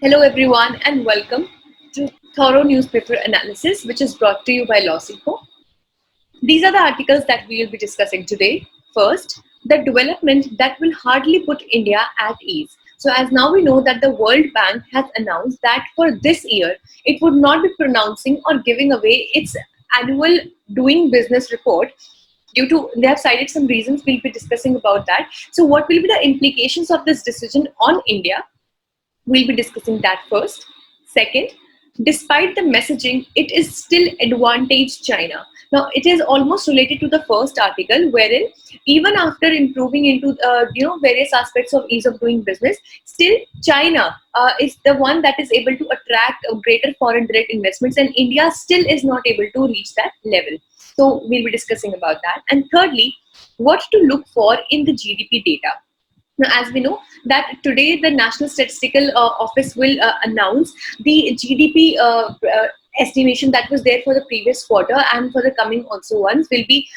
Hello, everyone, and welcome to Thorough Newspaper Analysis, which is brought to you by LawSeco. These are the articles that we will be discussing today. First, the development that will hardly put India at ease. So, as now we know that the World Bank has announced that for this year, it would not be pronouncing or giving away its annual doing business report due to they have cited some reasons. We'll be discussing about that. So, what will be the implications of this decision on India? We'll be discussing that first. Second, despite the messaging, it is still advantage China. Now, it is almost related to the first article, wherein even after improving into various aspects of ease of doing business, still China is the one that is able to attract greater foreign direct investments, and India still is not able to reach that level. So we'll be discussing about that. And thirdly, what to look for in the GDP data. Now, as we know that today the National Statistical Office will announce the GDP estimation that was there for the previous quarter, and for the coming also ones we'll be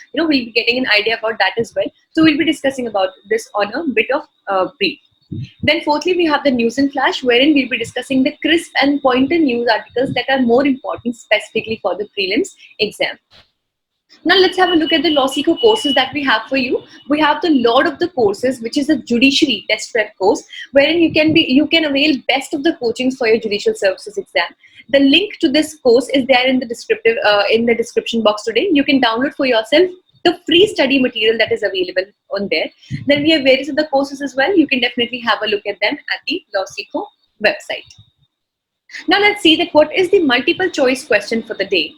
getting an idea about that as well. So we'll be discussing about this on a bit of brief. Then fourthly, we have the news in flash, wherein we'll be discussing the crisp and pointer news articles that are more important specifically for the prelims exam. Now let's have a look at the LawSeco courses that we have for you. We have the Lord of the Courses, which is a judiciary test prep course, wherein you can avail best of the coachings for your judicial services exam. The link to this course is there in the description box today. You can download for yourself the free study material that is available on there. Then we have various other courses as well. You can definitely have a look at them at the LawSeco website. Now let's see that what is the multiple choice question for the day.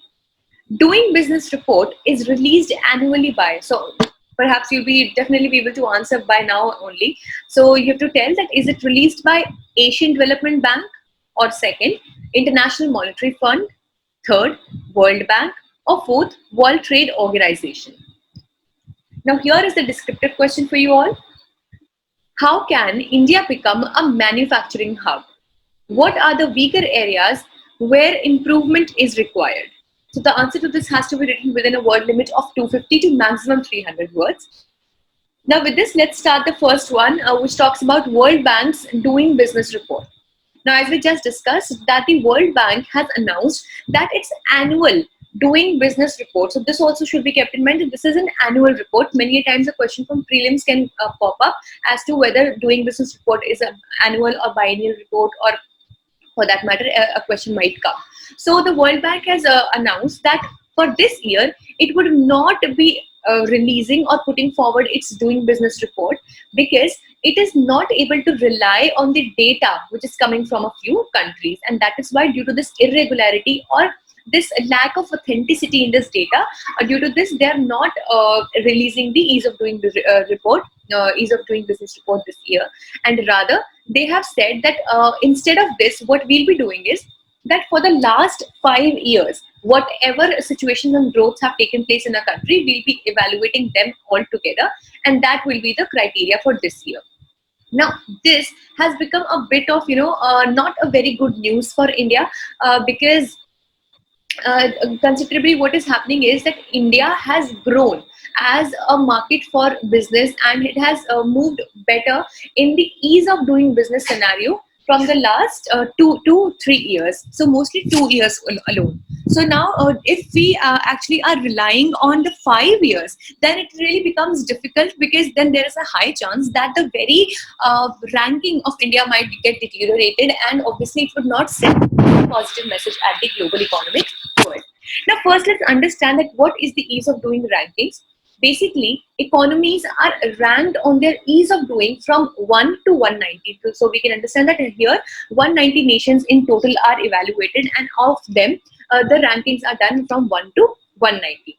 Doing business report is released annually by, so perhaps you'll be definitely be able to answer by now only. So you have to tell that is it released by Asian Development Bank, or second, International Monetary Fund, third, World Bank, or fourth, World Trade Organization. Now here is the descriptive question for you all. How can India become a manufacturing hub? What are the weaker areas where improvement is required? So the answer to this has to be written within a word limit of 250 to maximum 300 words. Now with this, let's start the first one, which talks about World Bank's doing business report. Now, as we just discussed, that the World Bank has announced that its annual doing business report. So this also should be kept in mind that this is an annual report. Many a times a question from prelims can pop up as to whether doing business report is an annual or biennial report, or for that matter, a question might come. So the World Bank has announced that for this year, it would not be releasing or putting forward its doing business report, because it is not able to rely on the data which is coming from a few countries. And that is why, due to this irregularity or this lack of authenticity in this data, due to this, they are not releasing the ease of doing ease of doing business report this year. And rather, they have said that instead of this, what we'll be doing is that for the last 5 years, whatever situations and growths have taken place in a country, we'll be evaluating them all together, and that will be the criteria for this year. Now, this has become a bit of, not a very good news for India, because considerably what is happening is that India has grown as a market for business, and it has moved better in the ease of doing business scenario from the last 2 to 3 years. So mostly 2 years alone. So now if we actually are relying on the 5 years, then it really becomes difficult, because then there is a high chance that the very ranking of India might get deteriorated, and obviously it would not send a positive message at the global economic world. Now first, let's understand that what is the ease of doing rankings. Basically, economies are ranked on their ease of doing from 1 to 190. So we can understand that here 190 nations in total are evaluated, and of them the rankings are done from 1 to 190.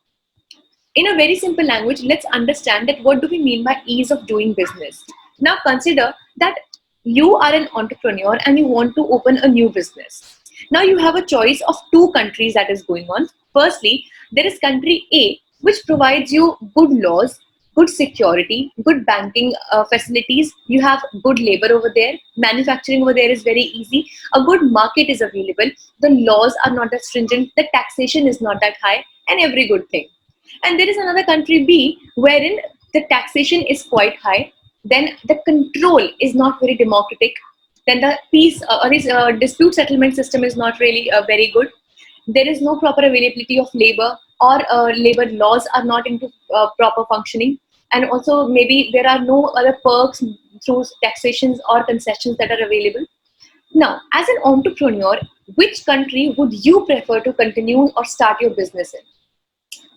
In a very simple language, let's understand that what do we mean by ease of doing business. Now consider that you are an entrepreneur and you want to open a new business. Now you have a choice of 2 countries that is going on. Firstly, there is country A, which provides you good laws, good security, good banking facilities. You have good labor over there. Manufacturing over there is very easy. A good market is available. The laws are not that stringent. The taxation is not that high, and every good thing. And there is another country B, wherein the taxation is quite high. Then the control is not very democratic. Then the peace or this dispute settlement system is not really very good. There is no proper availability of labor, or labor laws are not into proper functioning. And also maybe there are no other perks through taxations or concessions that are available. Now, as an entrepreneur, which country would you prefer to continue or start your business in?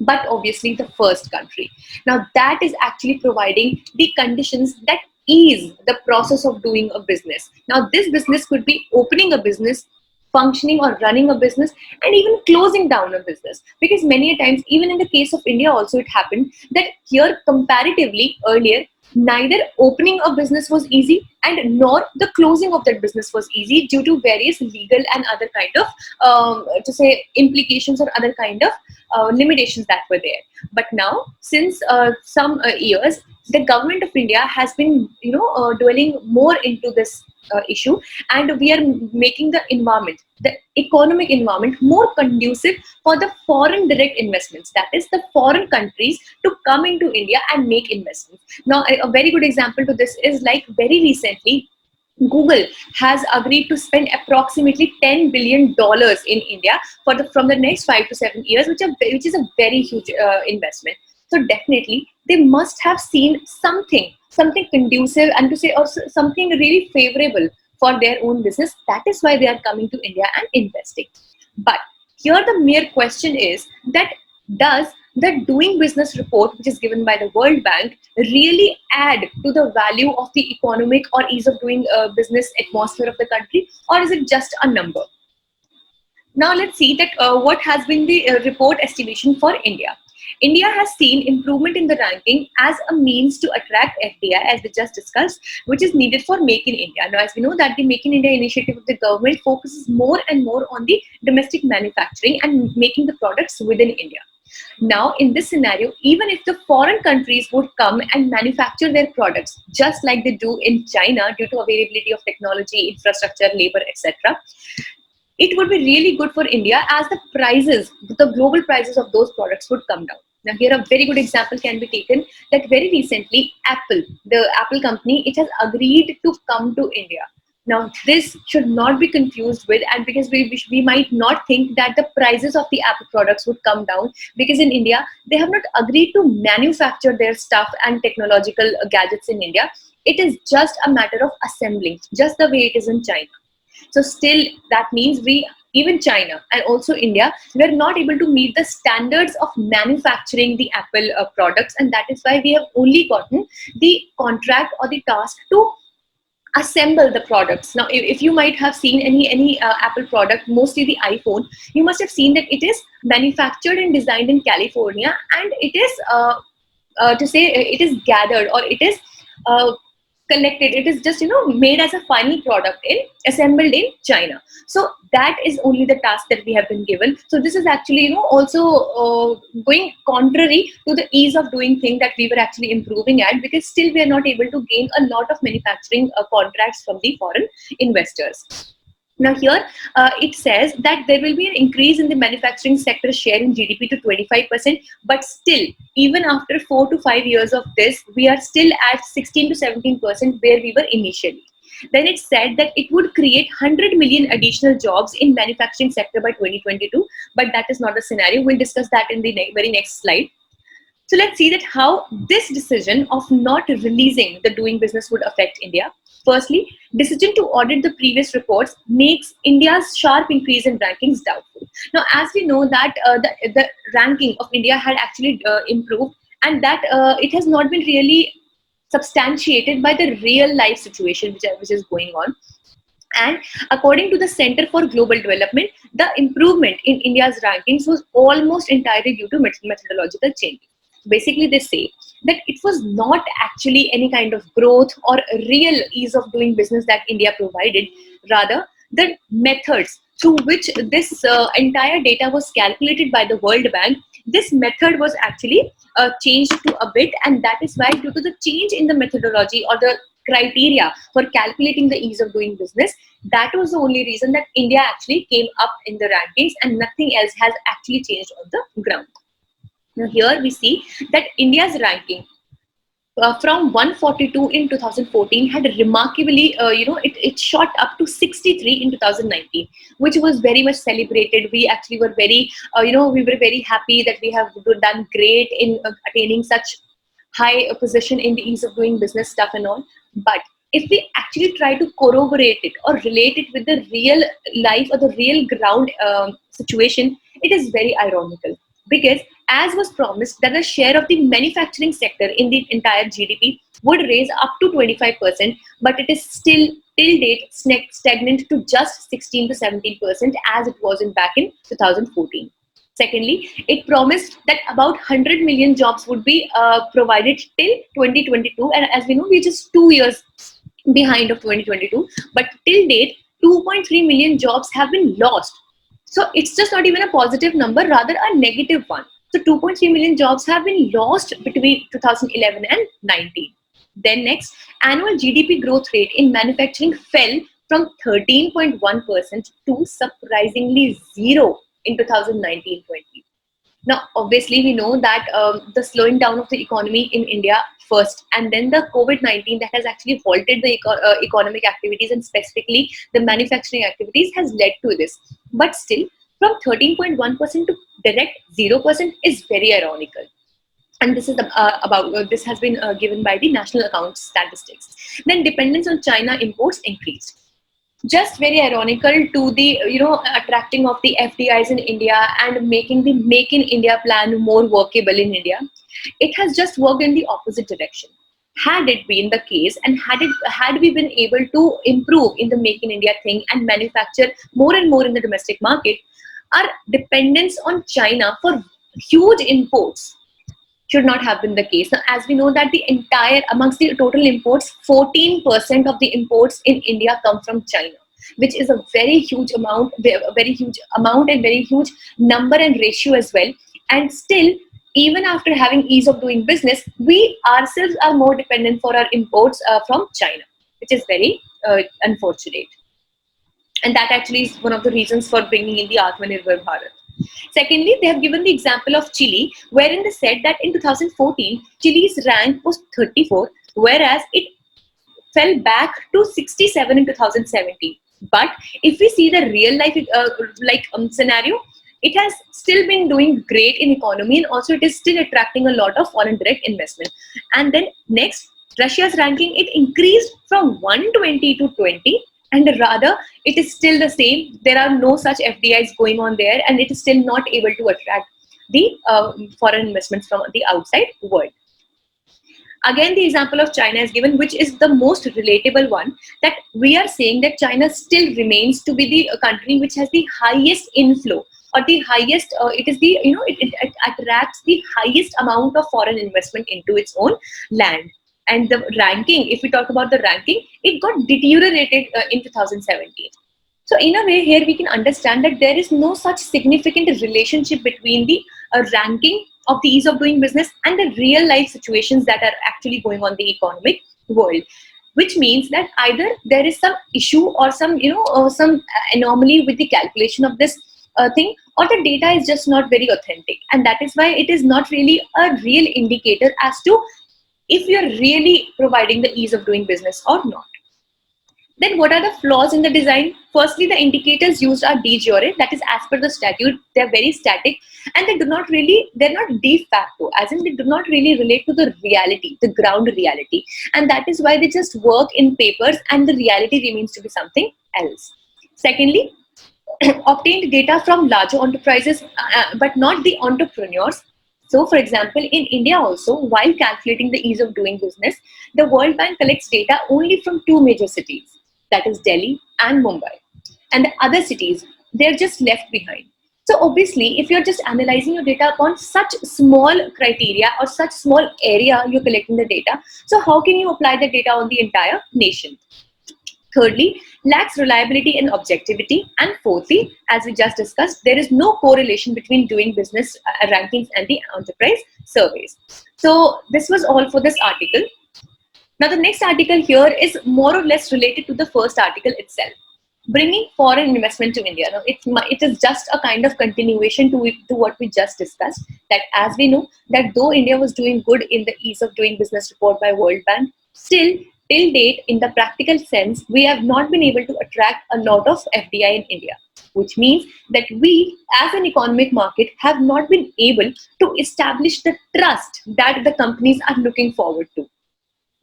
But obviously the first country. Now that is actually providing the conditions that ease the process of doing a business. Now this business could be opening a business, functioning or running a business, and even closing down a business, because many a times, even in the case of India also, it happened that here comparatively earlier, neither opening a business was easy and nor the closing of that business was easy, due to various legal and other kind of to say implications or other kind of limitations that were there. But now, since some years, the government of India has been, dwelling more into this issue, and we are making the environment, the economic environment, more conducive for the foreign direct investments. That is, the foreign countries to come into India and make investments. Now, a very good example to this is like very recently, Google has agreed to spend approximately $10 billion in India from the next 5 to 7 years, which is a very huge investment. So definitely they must have seen something conducive, and to say also something really favorable for their own business. That is why they are coming to India and investing. But here the mere question is that, does the doing business report, which is given by the World Bank, really add to the value of the economic or ease of doing business atmosphere of the country, or is it just a number? Now let's see that what has been the report estimation for India. India has seen improvement in the ranking as a means to attract FDI, as we just discussed, which is needed for Make in India. Now, as we know that the Make in India initiative of the government focuses more and more on the domestic manufacturing and making the products within India. Now, in this scenario, even if the foreign countries would come and manufacture their products just like they do in China, due to availability of technology, infrastructure, labor, etc., it would be really good for India, as the global prices of those products would come down. Now, here a very good example can be taken, that very recently, the Apple company, it has agreed to come to India. Now, this should not be confused with, and because we might not think that the prices of the Apple products would come down, because in India, they have not agreed to manufacture their stuff and technological gadgets in India. It is just a matter of assembling, just the way it is in China. So still, that means even China and also India, we are not able to meet the standards of manufacturing the Apple products, and that is why we have only gotten the contract or the task to assemble the products. Now, if you might have seen any Apple product, mostly the iPhone, you must have seen that it is manufactured and designed in California, and it is to say it is gathered, or it is collected, it is just made as a final product assembled in China. So that is only the task that we have been given. So this is actually also going contrary to the ease of doing thing that we were actually improving at, because still we are not able to gain a lot of manufacturing contracts from the foreign investors. Now here it says that there will be an increase in the manufacturing sector share in GDP to 25%, but still, even after 4 to 5 years of this, we are still at 16 to 17% where we were initially. Then it said that it would create 100 million additional jobs in manufacturing sector by 2022, but that is not the scenario. We'll discuss that in the very next slide. So let's see that how this decision of not releasing the doing business would affect India. Firstly, decision to audit the previous reports makes India's sharp increase in rankings doubtful. Now, as we know that the ranking of India had actually improved, and that it has not been really substantiated by the real life situation which is going on. And according to the Center for Global Development, the improvement in India's rankings was almost entirely due to methodological changes. Basically, they say that it was not actually any kind of growth or real ease of doing business that India provided. Rather, the methods through which this entire data was calculated by the World Bank, this method was actually changed to a bit, and that is why, due to the change in the methodology or the criteria for calculating the ease of doing business, that was the only reason that India actually came up in the rankings, and nothing else has actually changed on the ground. Now here we see that India's ranking from 142 in 2014 had remarkably, it shot up to 63 in 2019, which was very much celebrated. We actually were very, we were very happy that we have done great in attaining such high position in the ease of doing business stuff and all. But if we actually try to corroborate it or relate it with the real life or the real ground situation, it is very ironical. Because as was promised that the share of the manufacturing sector in the entire GDP would raise up to 25%, but it is still till date stagnant to just 16 to 17% as it was back in 2014. Secondly, it promised that about 100 million jobs would be provided till 2022, and as we know, we're just 2 years behind of 2022. But till date, 2.3 million jobs have been lost. So it's just not even a positive number, rather a negative one. So 2.3 million jobs have been lost between 2011 and 19. Then next, annual GDP growth rate in manufacturing fell from 13.1% to surprisingly zero in 2019-20. Now, obviously, we know that the slowing down of the economy in India first, and then the COVID-19 that has actually halted the economic activities, and specifically the manufacturing activities, has led to this. But still, from 13.1% to direct 0% is very ironical. And this is this has been given by the National Accounts Statistics. Then dependence on China imports increased. Just very ironical to the attracting of the FDIs in India and making the Make in India plan more workable in India. It has just worked in the opposite direction. Had it been the case, and had we been able to improve in the Make in India thing and manufacture more and more in the domestic market, our dependence on China for huge imports should not have been the case. Now, as we know that amongst the total imports, 14% of the imports in India come from China, which is a very huge amount and very huge number and ratio as well. And still, even after having ease of doing business, we ourselves are more dependent for our imports from China, which is very unfortunate. And that actually is one of the reasons for bringing in the Atmanirbhar Bharat. Secondly, they have given the example of Chile, wherein they said that in 2014, Chile's rank was 34, whereas it fell back to 67 in 2017. But if we see the real life scenario, it has still been doing great in economy, and also it is still attracting a lot of foreign direct investment. And then next, Russia's ranking, it increased from 120 to 20. And rather, it is still the same. There are no such FDIs going on there, and it is still not able to attract the foreign investments from the outside world. Again, the example of China is given, which is the most relatable one, that we are saying that China still remains to be the country which has the highest inflow, or the highest, it attracts the highest amount of foreign investment into its own land. And the ranking, if we talk about the ranking, it got deteriorated in 2017. So in a way, here we can understand that there is no such significant relationship between the ranking of the ease of doing business and the real life situations that are actually going on in the economic world. Which means that either there is some issue or some anomaly with the calculation of this thing, or the data is just not very authentic. And that is why it is not really a real indicator as to if you're really providing the ease of doing business or not. Then what are the flaws in the design? Firstly, the indicators used are de jure, that is as per the statute, they're very static, and they're not de facto, as in they do not really relate to the reality, the ground reality. And that is why they just work in papers and the reality remains to be something else. Secondly, obtained data from larger enterprises, but not the entrepreneurs. So, for example, in India also, while calculating the ease of doing business, the World Bank collects data only from two major cities, that is Delhi and Mumbai. And the other cities, they're just left behind. So obviously, if you're just analyzing your data upon such small criteria or such small area you're collecting the data, so how can you apply the data on the entire nation? Thirdly, lacks reliability and objectivity. And fourthly, as we just discussed, there is no correlation between doing business rankings and the enterprise surveys. So this was all for this article. Now the next article here is more or less related to the first article itself. bringing foreign investment to India. Now, it is just a kind of continuation to what we just discussed. That as we know that though India was doing good in the ease of doing business report by World Bank, still till date, in the practical sense, we have not been able to attract a lot of FDI in India, which means that we as an economic market have not been able to establish the trust that the companies are looking forward to.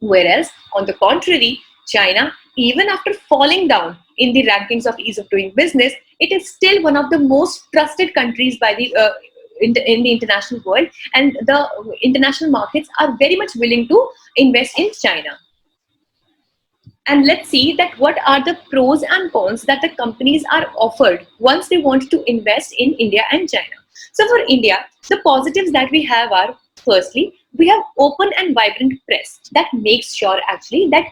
Whereas, on the contrary, China, even after falling down in the rankings of ease of doing business, it is still one of the most trusted countries by the in the international world, and the international markets are very much willing to invest in China. And let's see that what are the pros and cons that the companies are offered once they want to invest in India and China. So for India, the positives that we have are, firstly, we have open and vibrant press that makes sure actually that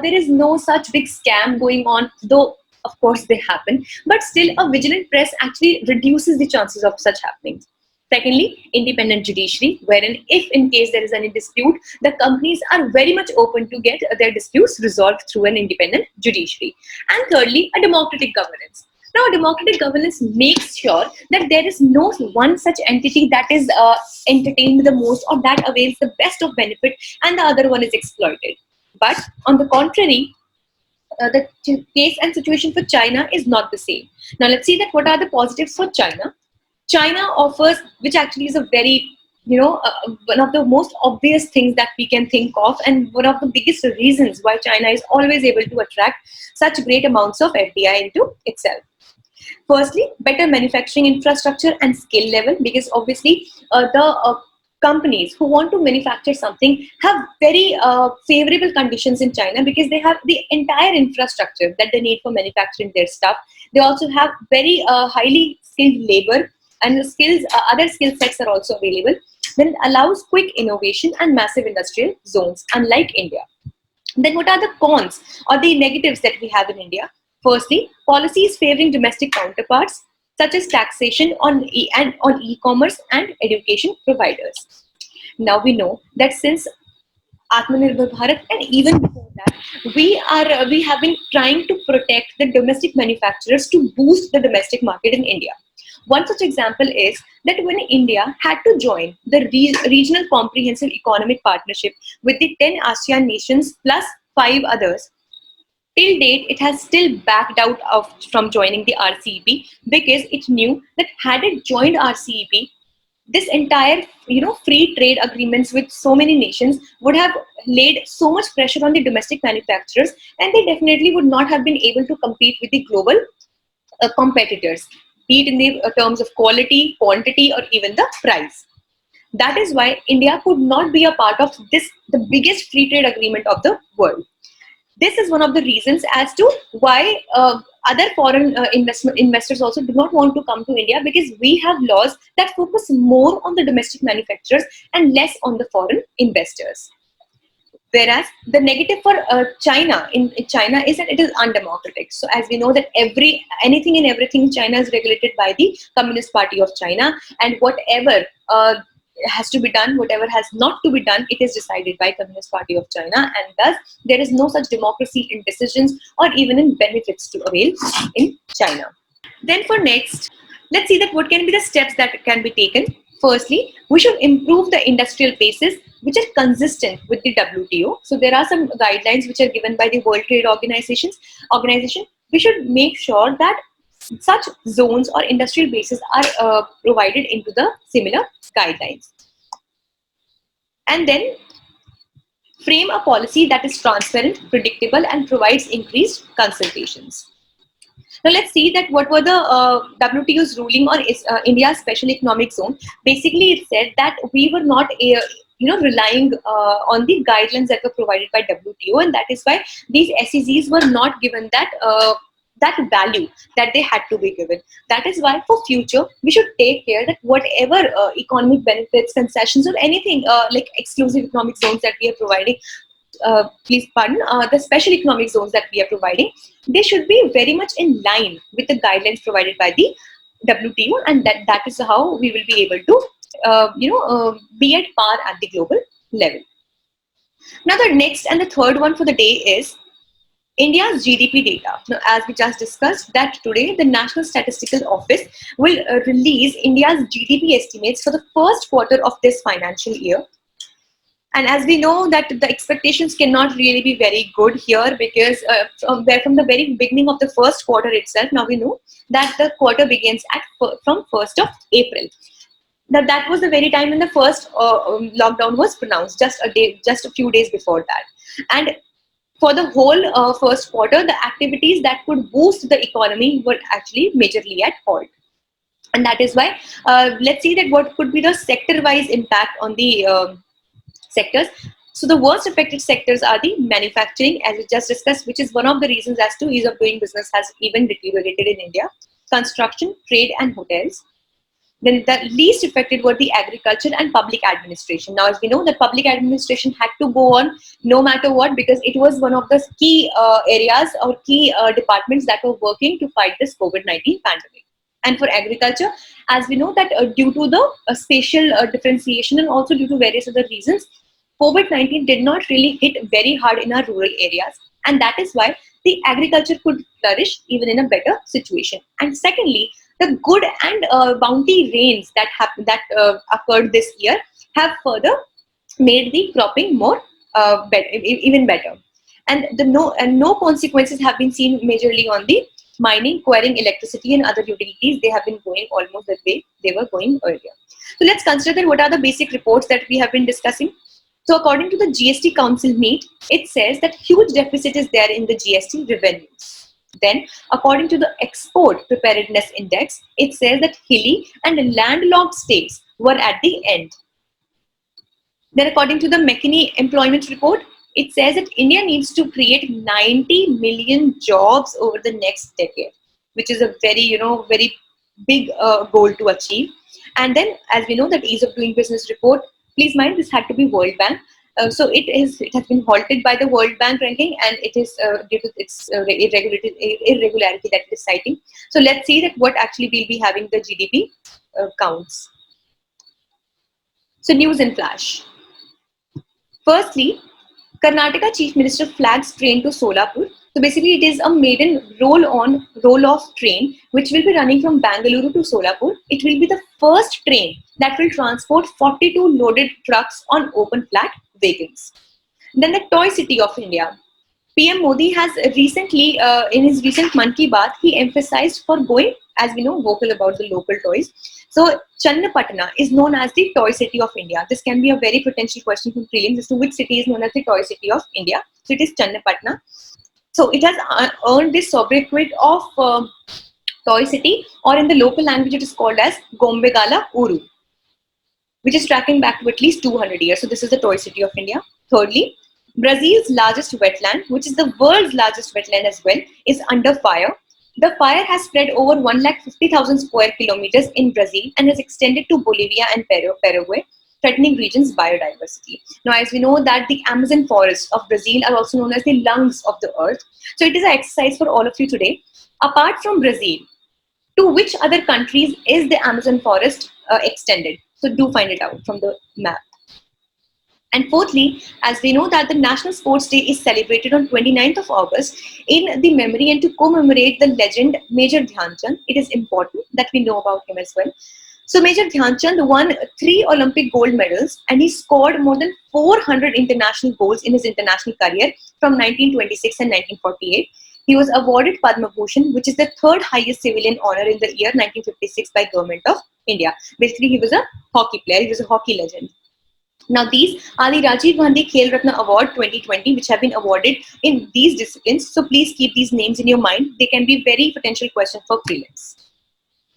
there is no such big scam going on, though of course they happen, but still a vigilant press actually reduces the chances of such happenings. Secondly, independent judiciary, wherein if in case there is any dispute, the companies are very much open to get their disputes resolved through an independent judiciary. And thirdly, a democratic governance. Now, democratic governance makes sure that there is no one such entity that is entertained the most or that avails the best of benefit and the other one is exploited. But on the contrary, the case and situation for China is not the same. Now, let's see that what are the positives for China. China offers, which actually is a very, one of the most obvious things that we can think of, and one of the biggest reasons why China is always able to attract such great amounts of FDI into itself. Firstly, better manufacturing infrastructure and skill level, because obviously the companies who want to manufacture something have very favorable conditions in China because they have the entire infrastructure that they need for manufacturing their stuff. They also have very highly skilled labor, and the skills, other skill sets are also available. Then it allows quick innovation and massive industrial zones, unlike India. Then what are the cons or the negatives that we have in India? Firstly, policies favoring domestic counterparts such as taxation on e-commerce and education providers. Now we know that since Atmanirbhar Bharat, and even before that, we have been trying to protect the domestic manufacturers to boost the domestic market in India. One such example is that when India had to join the Regional Comprehensive Economic Partnership with the 10 ASEAN nations plus 5 others, till date, it has still backed out from joining the RCEP because it knew that had it joined RCEP, this entire free trade agreements with so many nations would have laid so much pressure on the domestic manufacturers, and they definitely would not have been able to compete with the global competitors, be it in the terms of quality, quantity, or even the price. That is why India could not be a part of this, the biggest free trade agreement of the world. This is one of the reasons as to why other foreign investors also do not want to come to India, because we have laws that focus more on the domestic manufacturers and less on the foreign investors. Whereas the negative for China in China is that it is undemocratic. So as we know that anything and everything in China is regulated by the Communist Party of China, and whatever has to be done, whatever has not to be done, it is decided by Communist Party of China, and thus there is no such democracy in decisions or even in benefits to avail in China. Then for next, let's see that what can be the steps that can be taken. Firstly, we should improve the industrial bases which are consistent with the WTO. So there are some guidelines which are given by the World Trade Organization. We should make sure that such zones or industrial bases are provided into the similar guidelines. And then frame a policy that is transparent, predictable, and provides increased consultations. Now let's see that what were the WTO's ruling on India's special economic zone. Basically, it said that we were not relying on the guidelines that were provided by WTO, and that is why these SEZs were not given that value that they had to be given. That is why for future we should take care that whatever economic benefits, concessions, or anything like exclusive economic zones that we are providing, the special economic zones that we are providing, they should be very much in line with the guidelines provided by the WTO, and that is how we will be able to be at par at the global level. Now the next and the third one for the day is India's GDP data. Now, as we just discussed, that today the National Statistical Office will release India's GDP estimates for the first quarter of this financial year. And as we know that the expectations cannot really be very good here, because from the very beginning of the first quarter itself, now we know that the quarter begins from 1st of April. That was the very time when the first lockdown was pronounced, just a few days before that. And for the whole first quarter, the activities that could boost the economy were actually majorly at halt. And that is why, let's see that what could be the sector-wise impact on the sectors. So the worst affected sectors are the manufacturing, as we just discussed, which is one of the reasons as to ease of doing business has even deteriorated in India. Construction, trade, and hotels. Then the least affected were the agriculture and public administration. Now, as we know, that public administration had to go on no matter what, because it was one of the key areas or key departments that were working to fight this COVID-19 pandemic. And for agriculture, as we know that due to the spatial differentiation and also due to various other reasons, COVID-19 did not really hit very hard in our rural areas. And that is why the agriculture could flourish even in a better situation. And secondly, the good and bounty rains that occurred this year have further made the cropping more even better. And no consequences have been seen majorly on the mining, acquiring electricity and other utilities. They have been going almost the way they were going earlier. So let's consider that what are the basic reports that we have been discussing. So according to the GST Council meet, it says that huge deficit is there in the GST revenues. Then according to the Export Preparedness Index, it says that hilly and landlocked states were at the end. Then according to the McKinsey Employment Report, it says that India needs to create 90 million jobs over the next decade, which is a very big goal to achieve. And then, as we know, that ease of doing business report, please mind this had to be World Bank. So it has been halted by the World Bank ranking, and it is due to its irregularity that it is citing. So let's see that what actually will be having the GDP counts. So news in flash. Firstly, Karnataka Chief Minister flags train to Solapur. So basically it is a maiden roll-on, roll-off train which will be running from Bangalore to Solapur. It will be the first train that will transport 42 loaded trucks on open flat vehicles. Then the Toy City of India. PM Modi has recently, in his recent Mann Ki Baat, he emphasized for going, as we know, vocal about the local toys. So Channapatna is known as the Toy City of India. This can be a very potential question from prelims as to which city is known as the Toy City of India. So it is Channapatna. So it has earned this sobriquet of Toy City, or in the local language it is called as Gombegala Uru, which is tracking back to at least 200 years. So this is the Toy City of India. Thirdly, Brazil's largest wetland, which is the world's largest wetland as well, is under fire. The fire has spread over 150,000 square kilometers in Brazil and has extended to Bolivia and Paraguay, threatening region's biodiversity. Now, as we know that the Amazon forests of Brazil are also known as the lungs of the earth. So it is an exercise for all of you today. Apart from Brazil, to which other countries is the Amazon forest extended? So do find it out from the map. And fourthly, as we know that the National Sports Day is celebrated on 29th of August in the memory and to commemorate the legend Major Dhyan Chand. It is important that we know about him as well. So Major Dhyan Chand won 3 Olympic gold medals and he scored more than 400 international goals in his international career from 1926 and 1948. He was awarded Padma Bhushan, which is the third highest civilian honor in the year 1956 by Government of India. Basically, he was a hockey player. He was a hockey legend. Now, these are the Rajiv Gandhi Khel Ratna Award 2020, which have been awarded in these disciplines. So please keep these names in your mind. They can be very potential questions for prelims.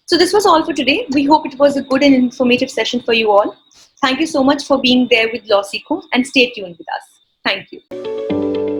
So this was all for today. We hope it was a good and informative session for you all. Thank you so much for being there with LawSikho and stay tuned with us. Thank you.